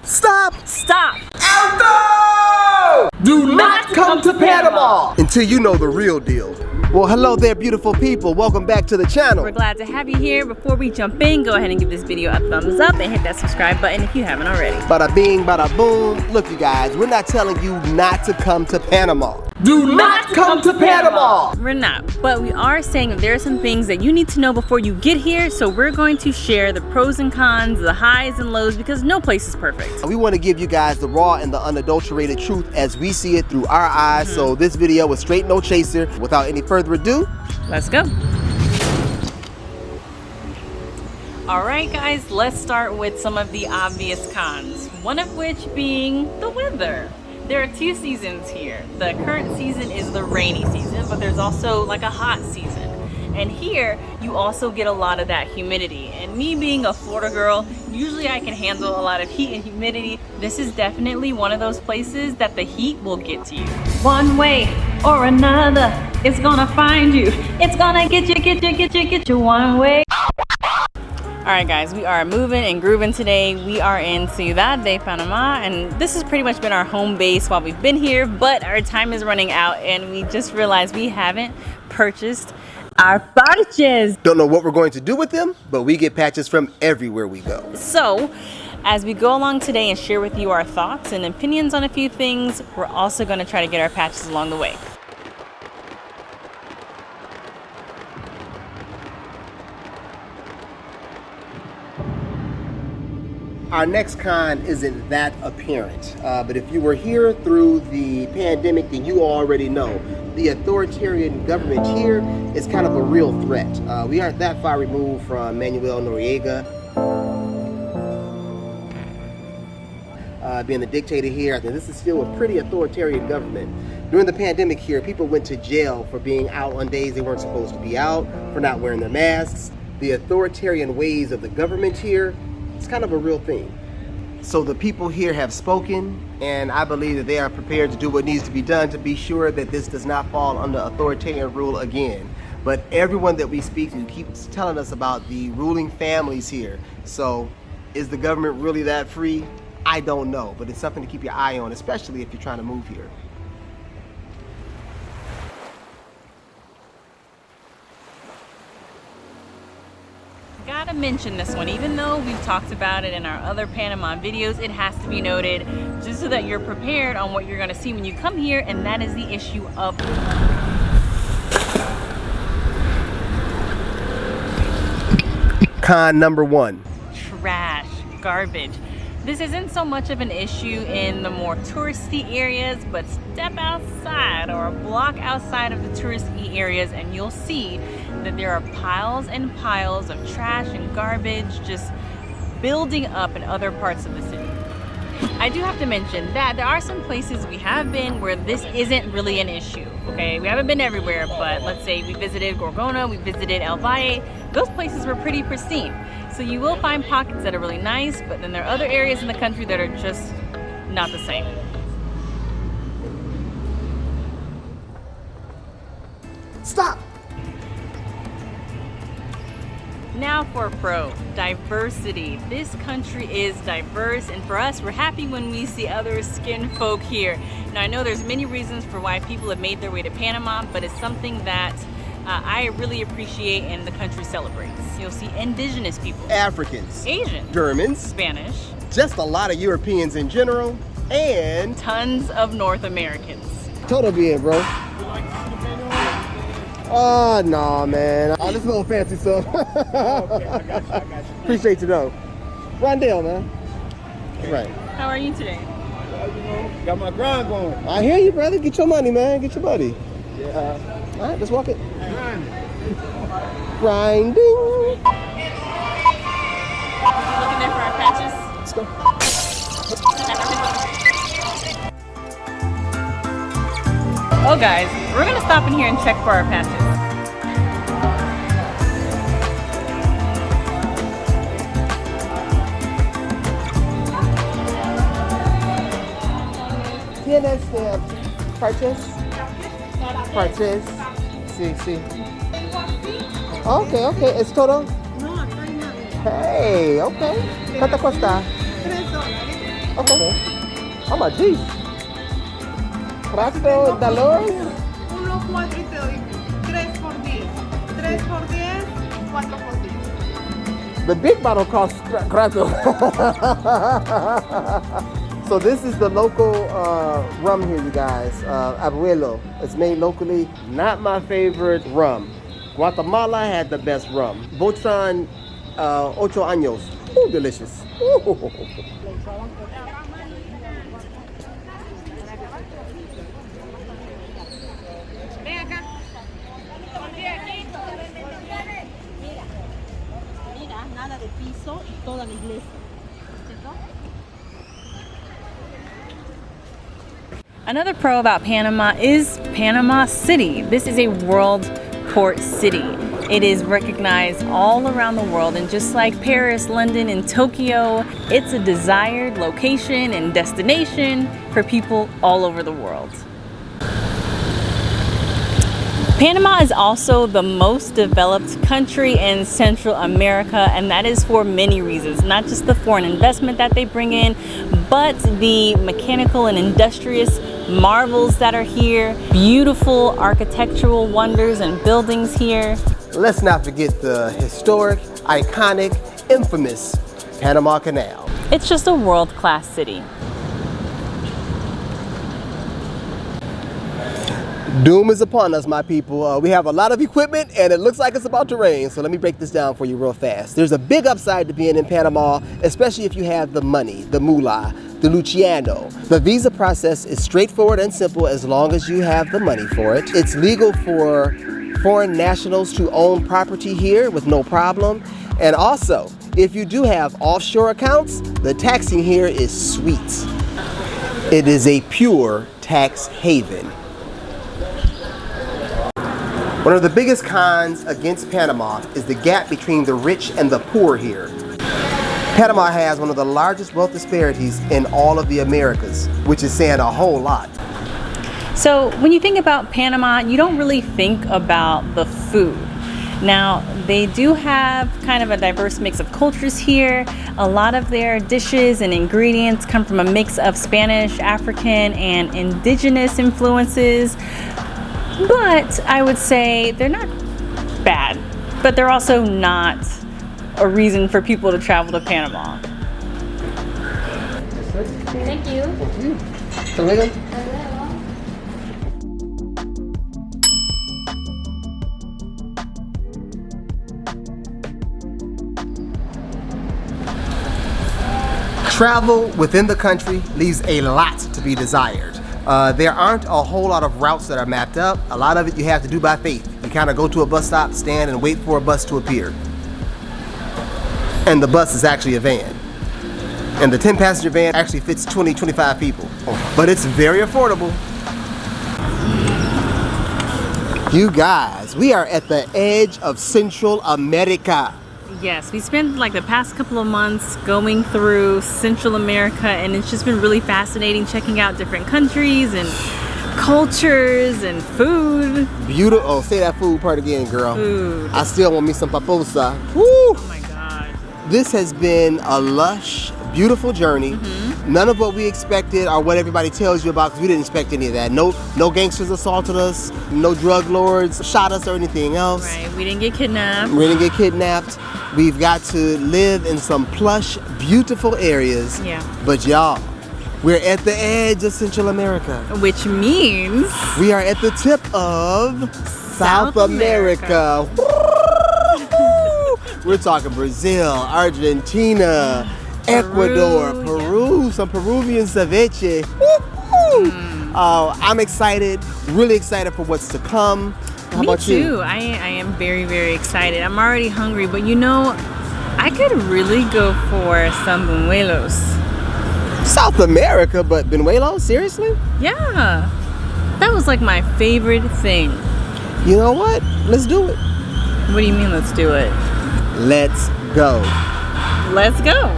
Stop! Stop! Stop! Alto! Do not come to Panama until you know the real deal. Well, hello there, beautiful people. Welcome back to the channel. We're glad to have you here. Before we jump in, go ahead and give this video a thumbs up and hit that subscribe button if you haven't already. Bada bing, bada boom. Look, you guys, we're not telling you not to come to Panama. Do not come to Panama! We're not, but we are saying that there are some things that you need to know before you get here, so we're going to share the pros and cons, the highs and lows, because no place is perfect. We want to give you guys the raw and the unadulterated truth as we see it through our eyes, so this video is straight no chaser. Without any further ado, let's go. All right, guys, let's start with some of the obvious cons, one of which being the weather. There are two seasons here. The current season is the rainy season, but there's also like a hot season. And here, you also get a lot of that humidity. And me being a Florida girl, usually I can handle a lot of heat and humidity. This is definitely one of those places that the heat will get to you. One way or another, it's gonna find you. It's gonna get you one way. All right, guys, we are moving and grooving today. We are in Ciudad de Panama, and this has pretty much been our home base while we've been here, but our time is running out, and we just realized we haven't purchased our patches. Don't know what we're going to do with them, but we get patches from everywhere we go. So, as we go along today and share with you our thoughts and opinions on a few things, we're also gonna try to get our patches along the way. Our next con isn't that apparent, but if you were here through the pandemic, then you already know the authoritarian government here is kind of a real threat. We aren't that far removed from Manuel Noriega being the dictator here. I think this is still a pretty authoritarian government. During the pandemic here, people went to jail for being out on days they weren't supposed to be out, for not wearing their masks. The authoritarian ways of the government here, it's kind of a real thing. So the people here have spoken, and I believe that they are prepared to do what needs to be done to be sure that this does not fall under authoritarian rule again. But everyone that we speak to keeps telling us about the ruling families here. So is the government really that free? I don't know, but it's something to keep your eye on, especially if you're trying to move here. Gotta mention this one, even though we've talked about it in our other Panama videos, it has to be noted just so that you're prepared on what you're gonna see when you come here, and that is the issue of Con number one. Trash, garbage. This isn't so much of an issue in the more touristy areas, but step outside or a block outside of the touristy areas and you'll see that there are piles and piles of trash and garbage just building up in other parts of the city. I do have to mention that there are some places we have been where this isn't really an issue, okay? We haven't been everywhere, but let's say we visited Gorgona, we visited El Valle. Those places were pretty pristine. So you will find pockets that are really nice, but then there are other areas in the country that are just not the same. Stop! Now for a pro, diversity. This country is diverse, and for us, we're happy when we see other skin folk here. Now I know there's many reasons for why people have made their way to Panama, but it's something that I really appreciate and the country celebrates. You'll see indigenous people, Africans, Asians, Germans, Spanish, just a lot of Europeans in general, and tons of North Americans. Total being, bro. Oh, no, man. Oh, this is a little fancy stuff. Okay, I got you. Appreciate you, though. Rondell, man. Right. How are you today? Got my grind going. I hear you, brother. Get your money, man. Get your money. Yeah. All right, let's walk it. Grinding. Grinding. Looking there for our patches? Let's go. Oh guys, we're gonna stop in here and check for our patches. Tienes purchase? Purchase. Sí. Okay. ¿Es todo? No, acá hay más. Hey, okay. ¿Cuánto cuesta? Okay. How much? Geez. Trasto, dolores. 1, 4 y te doy 3 por 10. 3 por 10, 4 por 10. The big bottle costs trato. So this is the local rum here, you guys. Abuelo. It's made locally. Not my favorite rum. Guatemala had the best rum. Botran 8 años. Ooh, delicious. Ooh. Mira, nada de piso y toda la iglesia. Another pro about Panama is Panama City. This is a world port city. It is recognized all around the world, and just like Paris, London, and Tokyo, it's a desired location and destination for people all over the world. Panama is also the most developed country in Central America, and that is for many reasons. Not just the foreign investment that they bring in, but the mechanical and industrious marvels that are here, beautiful architectural wonders and buildings here. Let's not forget the historic, iconic, infamous Panama Canal. It's just a world-class city. Doom is upon us, my people. We have a lot of equipment and it looks like it's about to rain. So let me break this down for you real fast. There's a big upside to being in Panama, especially if you have the money, the moolah, the Luciano. The visa process is straightforward and simple as long as you have the money for it. It's legal for foreign nationals to own property here with no problem. And also, if you do have offshore accounts, the taxing here is sweet. It is a pure tax haven. One of the biggest cons against Panama is the gap between the rich and the poor here. Panama has one of the largest wealth disparities in all of the Americas, which is saying a whole lot. So when you think about Panama, you don't really think about the food. Now, they do have kind of a diverse mix of cultures here. A lot of their dishes and ingredients come from a mix of Spanish, African, and indigenous influences. But I would say they're not bad, but they're also not a reason for people to travel to Panama. Thank you. Thank you. Travel within the country leaves a lot to be desired. There aren't a whole lot of routes that are mapped up. A lot of it you have to do by faith. You kind of go to a bus stop, stand, and wait for a bus to appear. And the bus is actually a van. And the 10-passenger van actually fits 20, 25 people. But it's very affordable. You guys, we are at the edge of Central America. Yes, we spent like the past couple of months going through Central America, and it's just been really fascinating checking out different countries and cultures and food. Beautiful. Oh, say that food part again, girl. Food. I still want me some paposa. Woo! Oh my God. This has been a lush, beautiful journey. None of what we expected or what everybody tells you about, because we didn't expect any of that. No gangsters assaulted us, no drug lords shot us or anything else. Right, we didn't get kidnapped. We didn't get kidnapped. We've got to live in some plush, beautiful areas. Yeah. But y'all, we're at the edge of Central America. Which means We are at the tip of South America. Woo! We're talking Brazil, Argentina, Ecuador, Peru, Peru, some Peruvian ceviche. Woo-hoo! I'm excited, really excited for what's to come. How me about too. you? I am very, very excited. I'm already hungry, but you know, I could really go for some buñuelos. South America, but Benuelos? Seriously? Yeah, that was like my favorite thing. You know what? Let's do it. What do you mean, let's do it? Let's go. Let's go.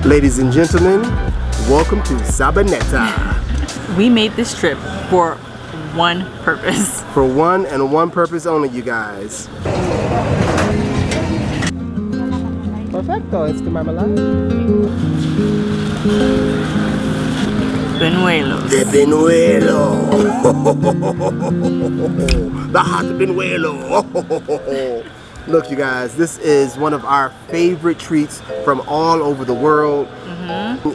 Ladies and gentlemen, welcome to Sabaneta. We made this trip for one purpose. For one and one purpose only, you guys. Perfecto, it's the marmalade. Benuelos. The benuelo. The hot benuelo. Look, you guys, this is one of our favorite treats from all over the world.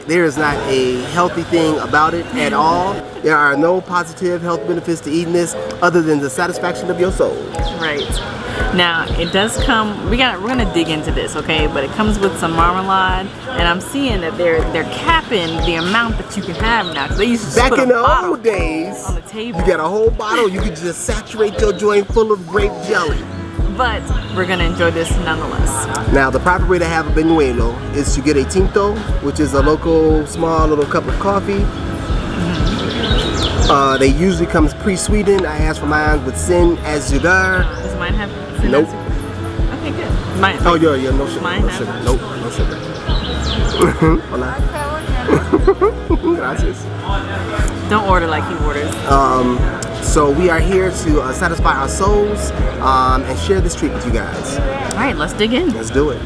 There is not a healthy thing about it at all. There are no positive health benefits to eating this other than the satisfaction of your soul. Right. Now, it does come, we're gonna dig into this, okay? But it comes with some marmalade, and I'm seeing that they're capping the amount that you can have now. 'Cause they used to just Back put in a the bottle old days, on the table. you got a whole bottle, you could just saturate your joint full of grape jelly. But we're gonna enjoy this nonetheless. Now, the proper way to have a benuelo is to get a tinto, which is a local small little cup of coffee. They usually comes pre-sweetened. I asked for mine with sin azúcar. Does mine have? Nope. Okay, good. Mine. Oh, yeah, no sugar. Mine No have- sugar. Nope, no sugar. Hola. Gracias. Don't order like he orders. So we are here to satisfy our souls and share this treat with you guys. All right, let's dig in. Let's do it.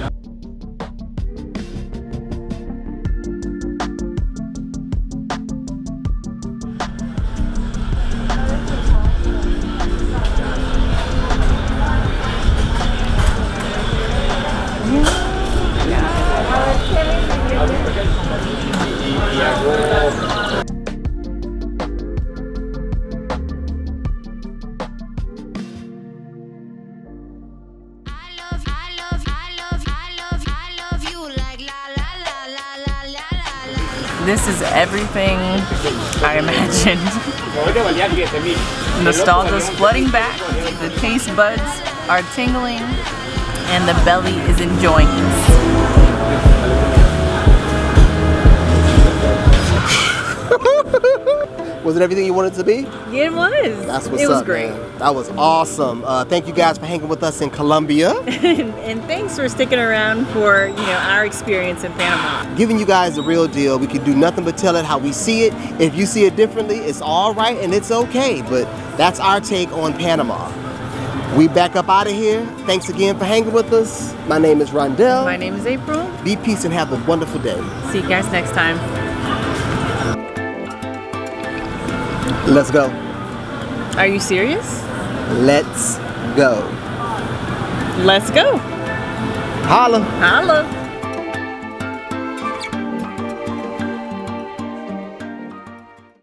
This is everything I imagined. Nostalgia's flooding back, the taste buds are tingling, and the belly is enjoying this. Was it everything you wanted it to be? It was. That's what's it was up, great. man. That was awesome. Thank you guys for hanging with us in Colombia. And thanks for sticking around for our experience in Panama. Giving you guys the real deal. We can do nothing but tell it how we see it. If you see it differently, it's all right and it's okay. But that's our take on Panama. We back up out of here. Thanks again for hanging with us. My name is Rondell. My name is April. Be peace and have a wonderful day. See you guys next time. Let's go. Are you serious? Let's go. Let's go. Holla. Holla.